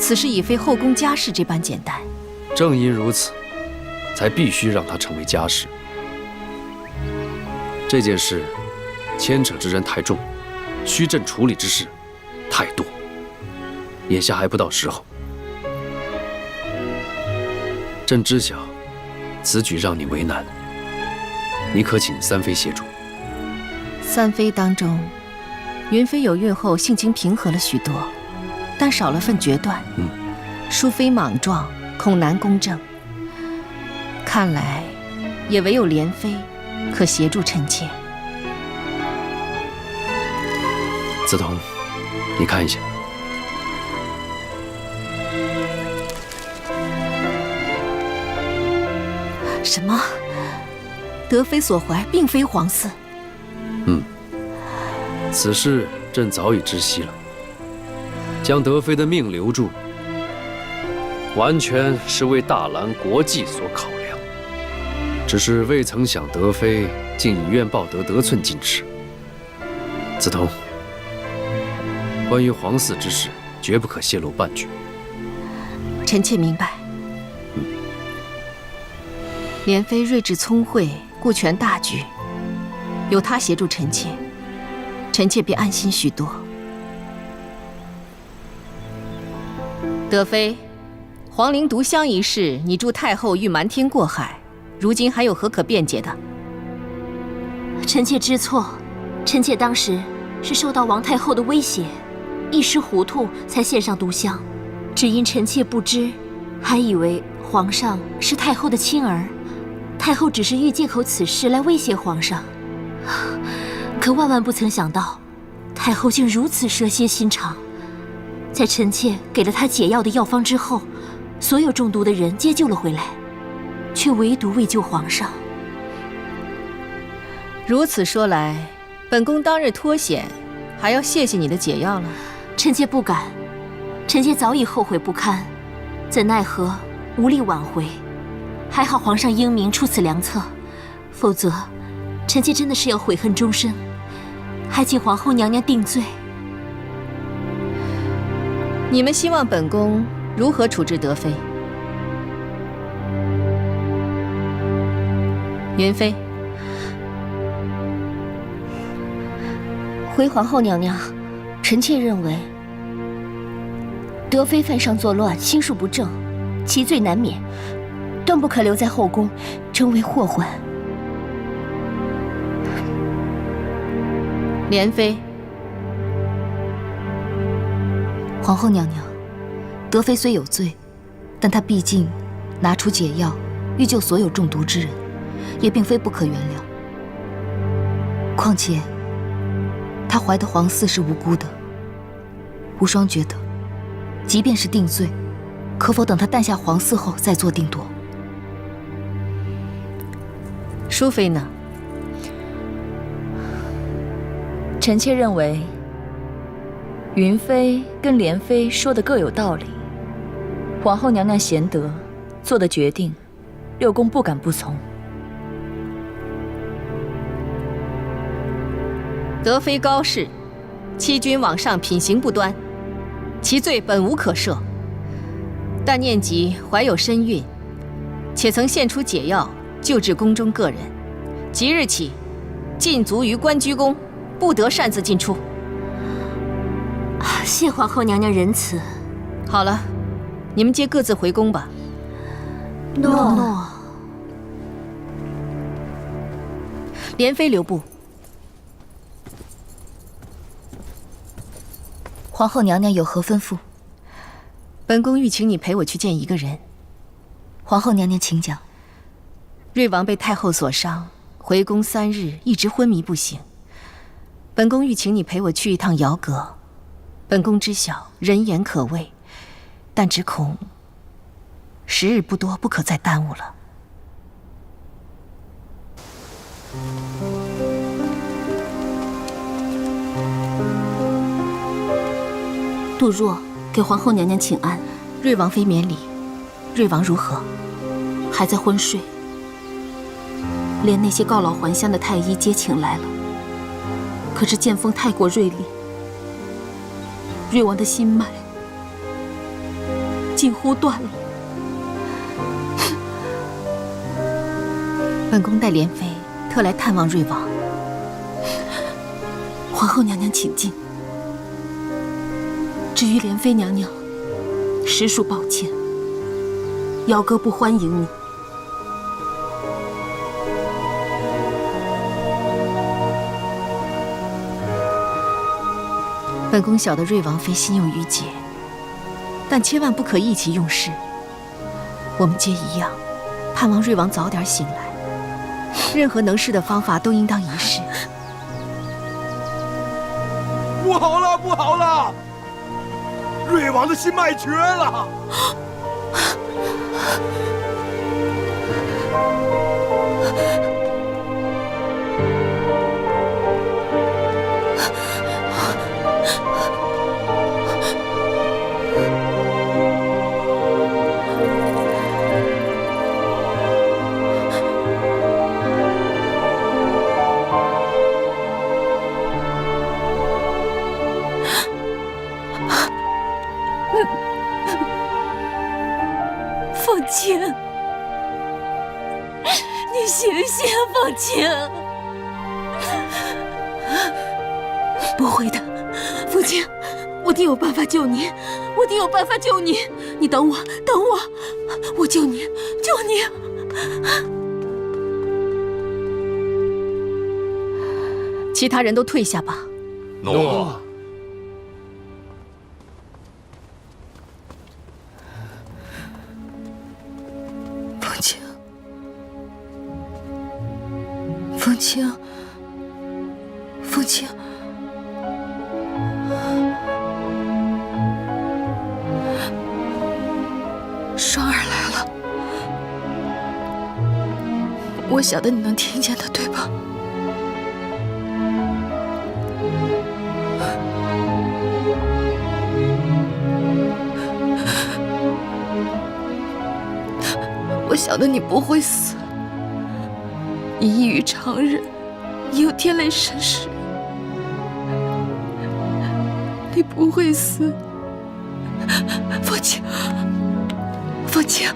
此事已非后宫家事这般简单。正因如此，才必须让它成为家事。这件事牵扯之人太重，需朕处理之事太多，眼下还不到时候。朕知晓此举让你为难，你可请三妃协助。三妃当中，云妃有孕后性情平和了许多，但少了份决断。淑妃莽撞，恐难公正。看来，也唯有莲妃可协助臣妾。梓潼，你看一下。什么？德妃所怀并非皇嗣。此事朕早已知悉了，将德妃的命留住，完全是为大兰国计所考量。只是未曾想德妃竟以怨报德，得寸进尺。梓潼，关于皇嗣之事，绝不可泄露半句。臣妾明白。莲妃睿智聪慧，顾全大局，有她协助臣妾，臣妾便安心许多。德妃，皇陵毒香一事，你助太后欲瞒天过海，如今还有何可辩解的？臣妾知错，臣妾当时是受到王太后的威胁，一时糊涂才献上毒香，只因臣妾不知，还以为皇上是太后的亲儿，太后只是欲借口此事来威胁皇上。可万万不曾想到，太后竟如此蛇蝎心肠。在臣妾给了她解药的药方之后，所有中毒的人皆救了回来，却唯独未救皇上。如此说来，本宫当日脱险，还要谢谢你的解药了。臣妾不敢，臣妾早已后悔不堪，怎奈何无力挽回。还好皇上英明出此良策，否则臣妾真的是要悔恨终生。还请皇后娘娘定罪。你们希望本宫如何处置德妃？云妃，回皇后娘娘，臣妾认为，德妃犯上作乱，心术不正，其罪难免，断不可留在后宫，成为祸患。莲妃，皇后娘娘，德妃虽有罪，但她毕竟拿出解药，欲救所有中毒之人，也并非不可原谅。况且，她怀的皇嗣是无辜的。无双觉得，即便是定罪，可否等她诞下皇嗣后再做定夺？淑妃呢？臣妾认为，云妃跟莲妃说的各有道理，皇后娘娘贤德，做的决定，六宫不敢不从。德妃高氏，欺君罔上，品行不端，其罪本无可赦。但念及怀有身孕，且曾献出解药救治宫中个人，即日起禁足于关居宫，不得擅自进出。谢皇后娘娘仁慈。好了，你们皆各自回宫吧。诺。莲妃留步。皇后娘娘有何吩咐？本宫欲请你陪我去见一个人。皇后娘娘请讲。瑞王被太后所伤，回宫3日，一直昏迷不醒。本宫欲请你陪我去一趟瑶阁。本宫知晓人言可畏，但只恐时日不多，不可再耽误了。杜若给皇后娘娘请安。瑞王妃免礼。瑞王如何？还在昏睡，连那些告老还乡的太医皆请来了。可是剑锋太过锐利，瑞王的心脉近乎断了。本宫带莲妃特来探望瑞王。皇后娘娘请进。至于莲妃娘娘，实属抱歉，瑶阁不欢迎你。本宫晓得瑞王妃心有余结，但千万不可意气用事。我们皆一样，盼望瑞王早点醒来。任何能试的方法都应当一试。不好了，不好了！瑞王的心脉绝了！凤青，你醒醒，凤青！不会的，父亲，我定有办法救你，我定有办法救你。你等我，等我，我救你，救你。其他人都退下吧。诺。凤青，凤青，凤青。双儿来了，我晓得你能听见的，对吧？我晓得你不会死，你异于常人，你有天雷神识，你不会死。凤青，凤青，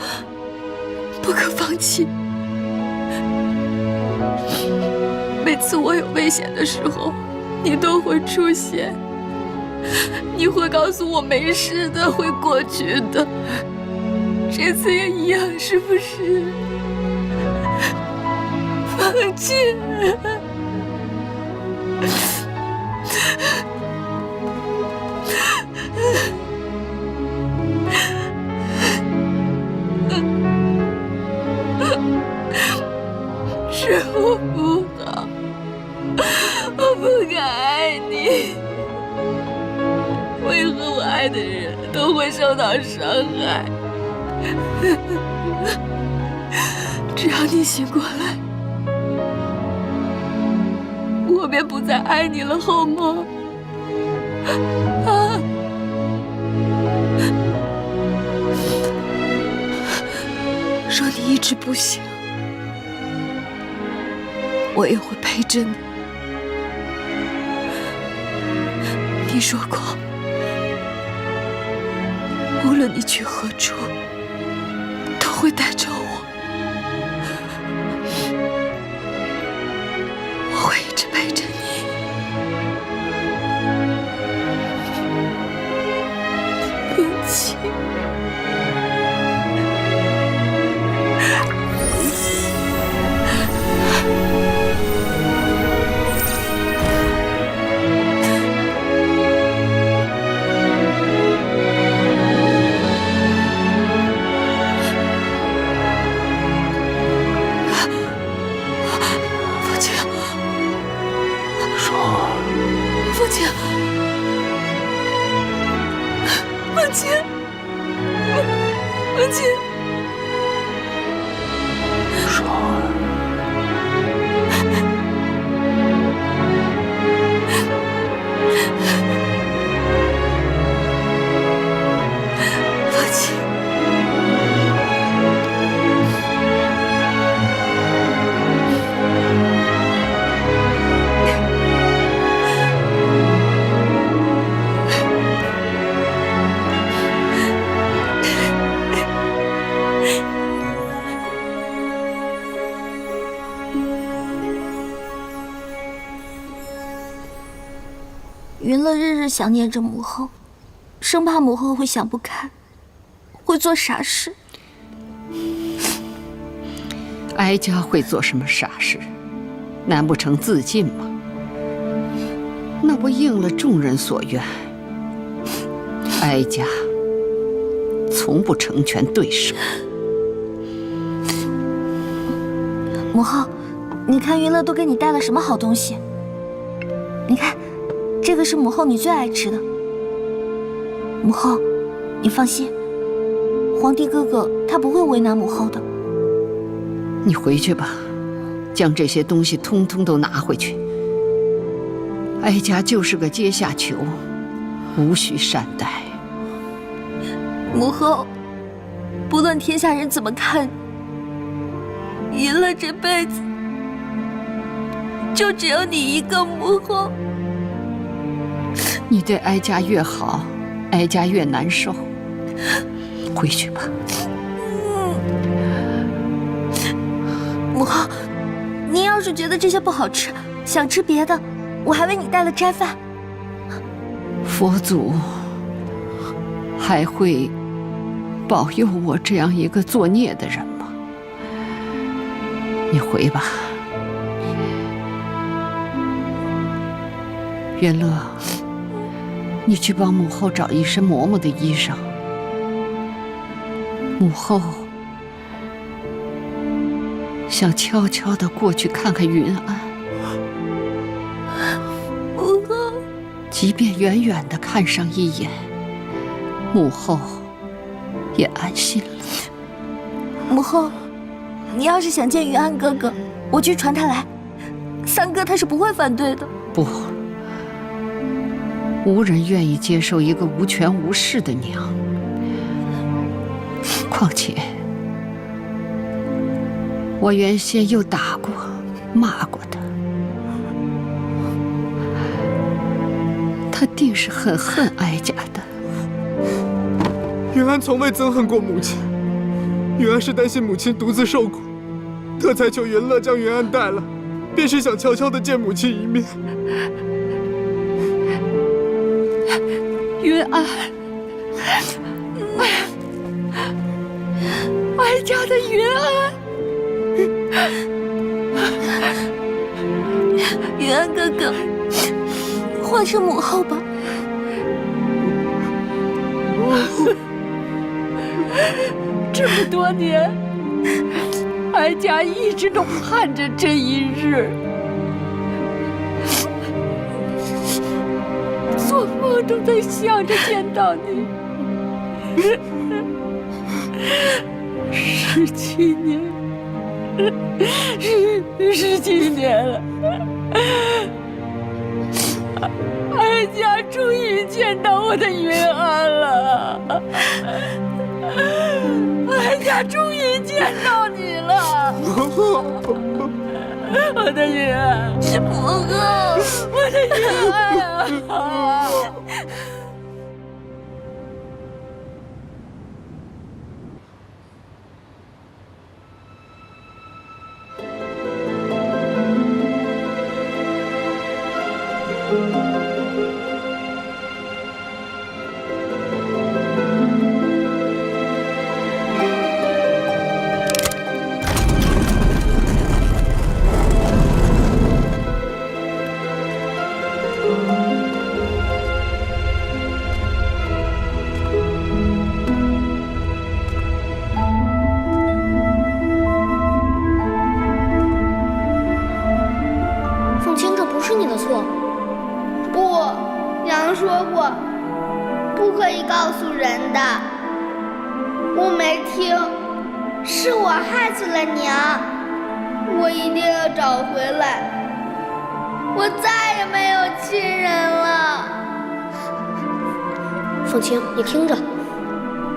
不可放弃。每次我有危险的时候，你都会出现，你会告诉我没事的，会过去的。这次也一样，是不是？凤青，是我不好，我不该爱你。为何我爱的人都会受到伤害？只要你醒过来，我便不再爱你了，好吗？若你意志不行，我也会陪着你。你说过，无论你去何处，都会带着我。我会一直陪着你。云清。云乐日日想念着母后，生怕母后会想不开，会做傻事。哀家会做什么傻事？难不成自尽吗？那不应了众人所愿。哀家从不成全对手。母后，你看云乐都给你带了什么好东西？你看。这个是母后你最爱吃的。母后，你放心，皇帝哥哥他不会为难母后的。你回去吧，将这些东西通通都拿回去。哀家就是个阶下囚，无需善待。母后，不论天下人怎么看你，云乐这辈子就只有你一个母后。你对哀家越好，哀家越难受。回去吧。母后，您要是觉得这些不好吃，想吃别的，我还为你带了斋饭。佛祖还会保佑我这样一个作孽的人吗？你回吧。元乐，你去帮母后找一身嬷嬷的衣裳。母后想悄悄地过去看看云安。母后，即便远远地看上一眼，母后也安心了。母后，你要是想见云安哥哥，我去传他来，三哥他是不会反对的。不。无人愿意接受一个无权无势的娘。况且，我原先又打过、骂过他，他定是很恨哀家的。云安从未憎恨过母亲，云安是担心母亲独自受苦，特才求云乐将云安带来，便是想悄悄地见母亲一面。云安，哀家的云安，云安哥哥，换成母后吧。这么多年，哀家一直都盼着这一日。做梦都在想着见到你。17年，17年了。哀家终于见到我的云儿了，哀家终于见到你了，我的云儿，母后，我的云儿啊！凤青，这不是你的错。不，娘说过，不可以告诉人的。我没听，是我害死了娘。我一定要找回来。我再也没有亲人了。凤青，你听着，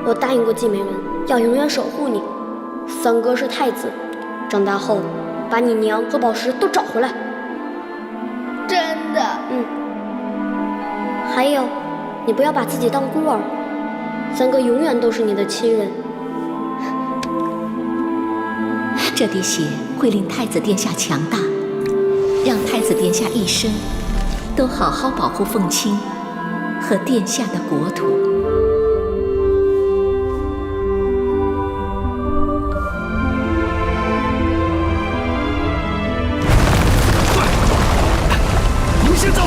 我答应过季美人，要永远守护你。三哥是太子，长大后把你娘和宝石都找回来。真的？还有，你不要把自己当孤儿，三哥永远都是你的亲人。这滴血会令太子殿下强大，让太子殿下一生都好好保护凤青和殿下的国土。你先走！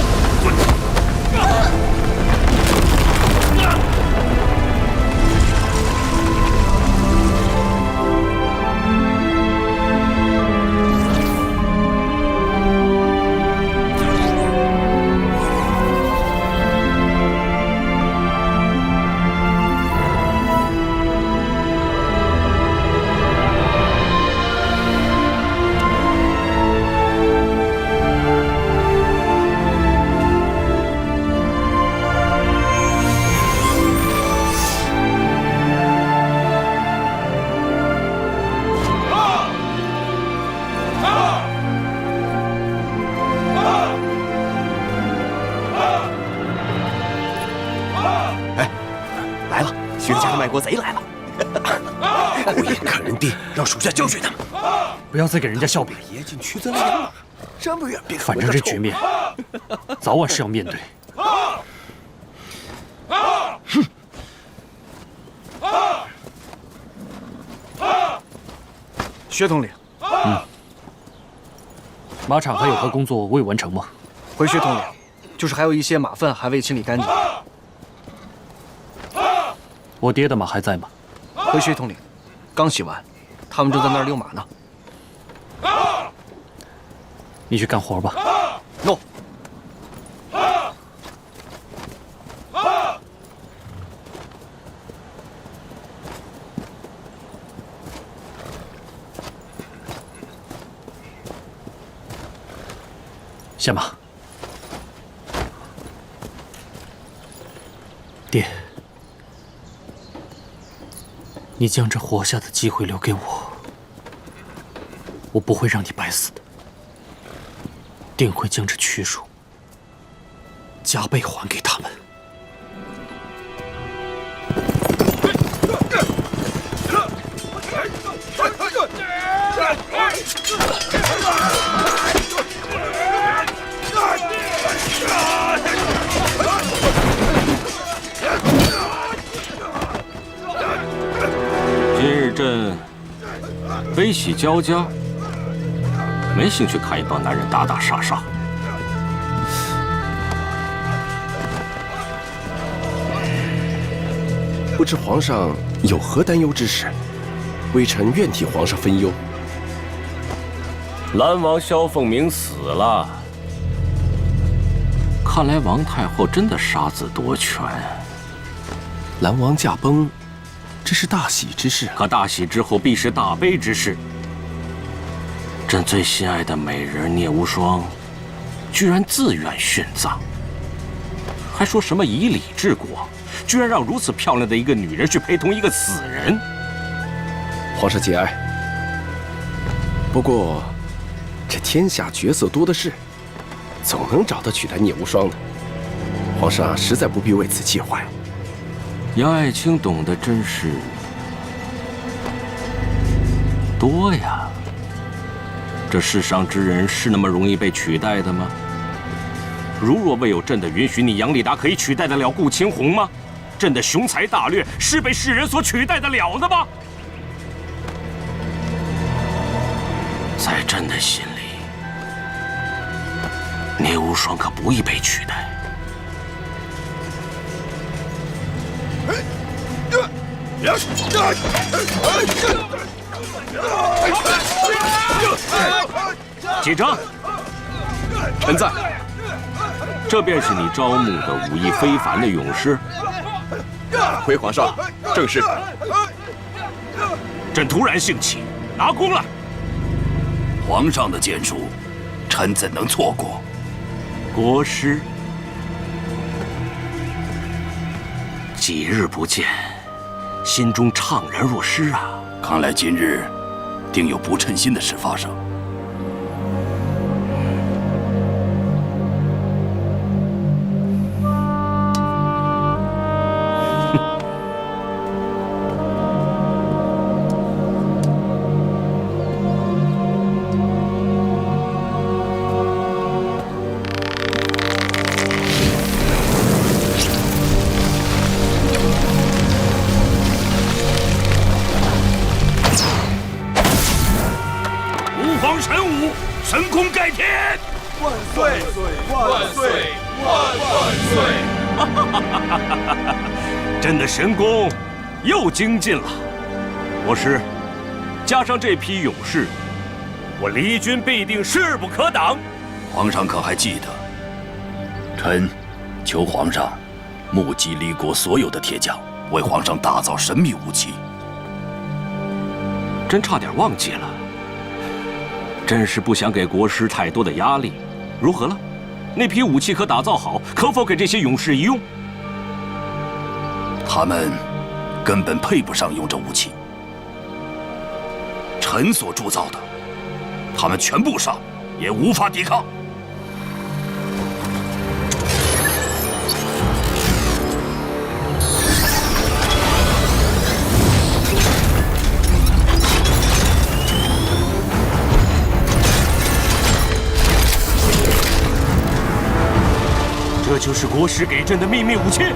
国贼来了！故意看人低，让属下教训他们。不要再给人家笑柄。爷进屈尊帘了，这么远便反正这局面，早晚是要面对。薛统领，马场还有何工作未完成吗？回薛统领，就是还有一些马粪还未清理干净。我爹的马还在吗？回薛统领，刚洗完，他们正在那儿遛马呢。你去干活吧。诺。下马。爹。你将这活下的机会留给我，我不会让你白死的，定会将这屈辱加倍还给他们。今日朕悲喜交加，没兴趣看一帮男人打打杀杀。不知皇上有何担忧之事？微臣愿替皇上分忧。兰王萧凤鸣死了，看来王太后真的杀子夺权。兰王驾崩，这是大喜之事。可大喜之后必是大悲之事。朕最心爱的美人聂无双，居然自愿殉葬，还说什么以礼治国，居然让如此漂亮的一个女人去陪同一个死人。皇上节哀。不过，这天下绝色多的是，总能找到取代聂无双的。皇上实在不必为此气怀。杨爱卿懂得真是多呀。这世上之人是那么容易被取代的吗？如若未有朕的允许，你杨立达可以取代得了顾青红吗？朕的雄才大略是被世人所取代得了的吗？在朕的心里，聂无双可不易被取代。启程，臣在。这便是你招募的武艺非凡的勇士。回皇上，正是。朕突然兴起，拿弓来。皇上的剑术，臣怎能错过？国师，几日不见，心中怅然若失啊！看来今日定有不称心的事发生。神功盖天！万岁！万岁！万岁！朕的神功又精进了。国师，加上这批勇士，我离军必定势不可挡。皇上可还记得？臣求皇上募集离国所有的铁匠，为皇上打造神秘武器。真差点忘记了。朕是不想给国师太多的压力，如何了？那批武器可打造好，可否给这些勇士一用？他们根本配不上用这武器，臣所铸造的，他们全部上也无法抵抗。这就是国师给朕的秘密武器。